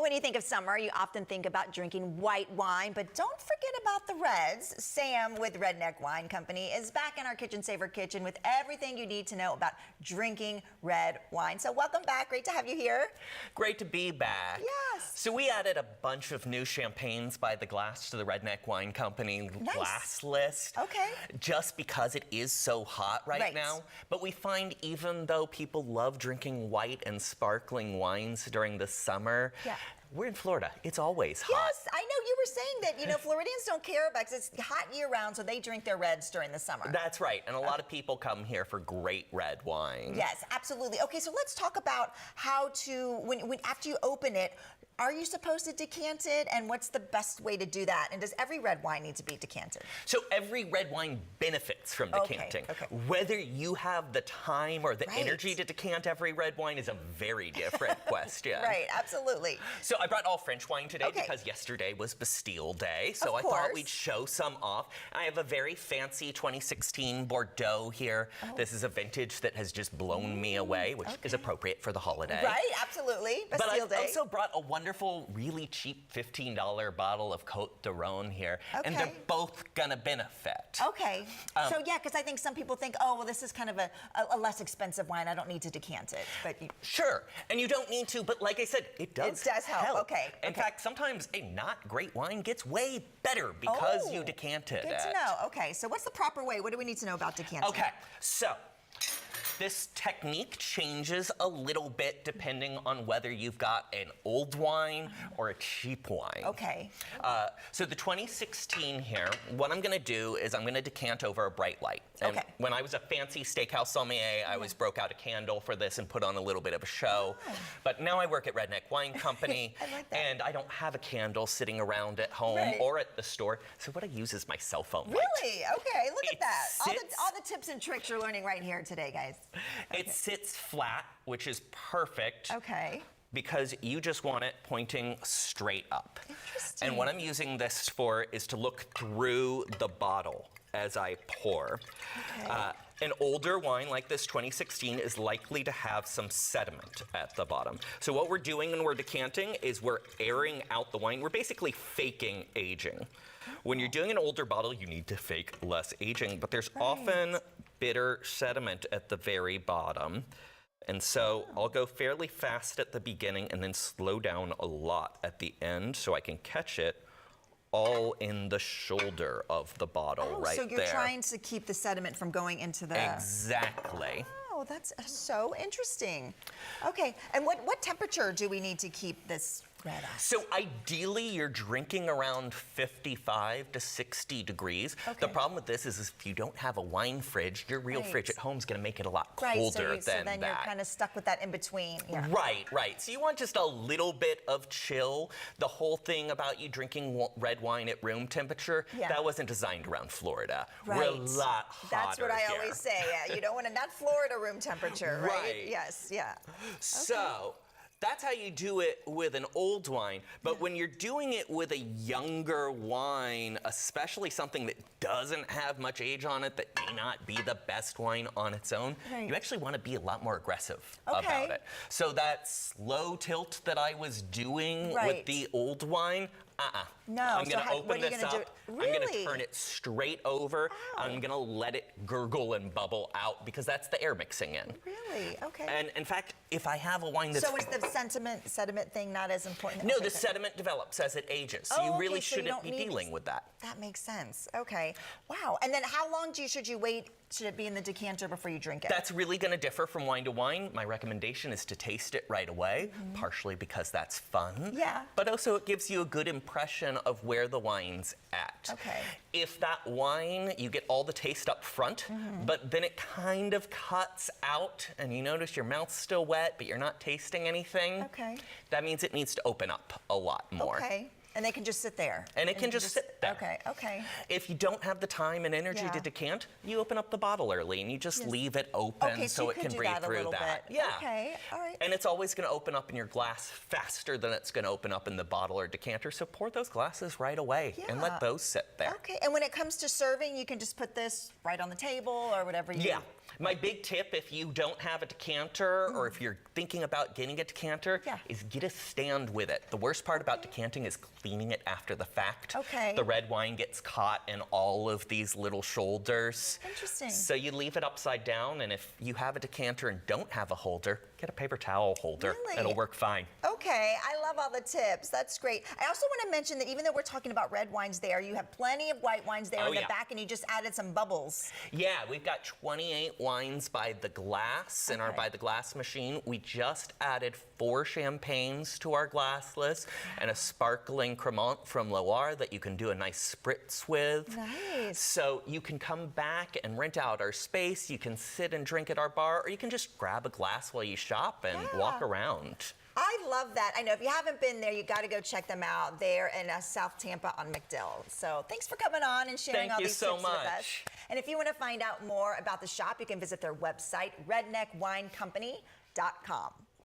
When you think of summer, you often think about drinking white wine, but don't forget about the reds. Sam with Redneck Wine Company is back in our Kitchen Saver kitchen with everything you need to know about drinking red wine. So welcome back. Great to have you here. Great to be back. Yes. So we added a bunch of new champagnes by the glass to the Redneck Wine Company glass list. Okay. Just because it is so hot right now. But we find even though people love drinking white and sparkling wines during the summer, we're in Florida. It's always hot. Yes, I know. You were saying that, Floridians don't care about because it's hot year-round, so they drink their reds during the summer. That's right. And a lot of people come here for great red wine. Yes, absolutely. Okay, so let's talk about how to, after you open it, are you supposed to decant it, and what's the best way to do that? And does every red wine need to be decanted? So every red wine benefits from decanting. Okay. Whether you have the time or the energy to decant every red wine is a very different question. Right, absolutely. So I brought all French wine today because yesterday was Bastille Day, so I thought we'd show some off. I have a very fancy 2016 Bordeaux here. This is a vintage that has just blown me away, which is appropriate for the holiday. Right, absolutely. Bastille Day. But I also brought a wonderful, really cheap $15 bottle of Côte de Rhône here, and they're both gonna benefit. Okay. So yeah, because I think some people think, oh, well, this is kind of a less expensive wine. I don't need to decant it. But sure, and you don't need to, but like I said, it does help. Okay. In fact, sometimes a not great wine gets way better because you decanted it. Good to know. Okay, so what's the proper way? What do we need to know about decanting? Okay, so this technique changes a little bit depending on whether you've got an old wine or a cheap wine. Okay. So the 2016 here, what I'm gonna do is I'm gonna decant over a bright light. And when I was a fancy steakhouse sommelier, I always broke out a candle for this and put on a little bit of a show. But now I work at Redneck Wine Company, and I don't have a candle sitting around at home or at the store. So what I use is my cell phone light. Really? Okay, look at that. All the tips and tricks you're learning right here today, guys. It sits flat, which is perfect. Okay. Because you just want it pointing straight up. Interesting. And what I'm using this for is to look through the bottle as I pour. Okay. An older wine like this 2016 is likely to have some sediment at the bottom. So what we're doing when we're decanting is we're airing out the wine. We're basically faking aging. When you're doing an older bottle, you need to fake less aging, but there's often bitter sediment at the very bottom. And so I'll go fairly fast at the beginning and then slow down a lot at the end so I can catch it all in the shoulder of the bottle right there. So you're trying to keep the sediment from going into the... Exactly. Oh, that's so interesting. Okay, and what temperature do we need to keep this red at? So ideally, you're drinking around 55 to 60 degrees. The problem with this is if you don't have a wine fridge, your real fridge at home is going to make it a lot colder than so then that. You're kind of stuck with that in between. Yeah. Right. So you want just a little bit of chill. The whole thing about you drinking red wine at room temperature, that wasn't designed around Florida. We're a lot hotter. That's what I always say. Yeah, you don't want to, not Florida room temperature, right? Yes, yeah. So that's how you do it with an old wine. But when you're doing it with a younger wine, especially something that doesn't have much age on it, that may not be the best wine on its own, you actually want to be a lot more aggressive about it. So that slow tilt that I was doing with the old wine, no. I'm going to open this up. Really? I'm going to turn it straight over. I'm going to let it gurgle and bubble out because that's the air mixing in. Really? Okay. And in fact, if I have a wine that's... So is the sediment thing not as important? No, the sediment develops as it ages. So you really shouldn't be dealing with that. That makes sense. Okay. Wow. And then how long should you wait? Should it be in the decanter before you drink it? That's really going to differ from wine to wine. My recommendation is to taste it right away, partially because that's fun. Yeah. But also it gives you a good impression of where the wine's at. Okay. If that wine, you get all the taste up front, but then it kind of cuts out and you notice your mouth's still wet, but you're not tasting anything. Okay. That means it needs to open up a lot more. Okay. And they can just sit there. And it can just sit there. Okay. If you don't have the time and energy to decant, you open up the bottle early and you just leave it open so it can breathe through that. Yeah. Okay, all right. And it's always going to open up in your glass faster than it's going to open up in the bottle or decanter. So pour those glasses right away and let those sit there. Okay, and when it comes to serving, you can just put this right on the table or whatever you... Yeah. My big tip, if you don't have a decanter or if you're thinking about getting a decanter, is get a stand with it. The worst part about decanting is cleaning it after the fact. Okay. The red wine gets caught in all of these little shoulders. Interesting. So you leave it upside down, and if you have a decanter and don't have a holder, get a paper towel holder. Really? It'll work fine. Okay, I love all the tips. That's great. I also want to mention that even though we're talking about red wines there, you have plenty of white wines there in the back, and you just added some bubbles. Yeah, we've got 28 wines by the glass in our by the glass machine. We just added 4 champagnes to our glass list and a sparkling Cremant from Loire that you can do a nice spritz with. Nice. So you can come back and rent out our space. You can sit and drink at our bar, or you can just grab a glass while you shop and walk around. I love that. I know if you haven't been there, you got to go check them out. They're in South Tampa on McDill. So thanks for coming on and sharing all these tips with us. And if you want to find out more about the shop, you can visit their website, redneckwinecompany.com.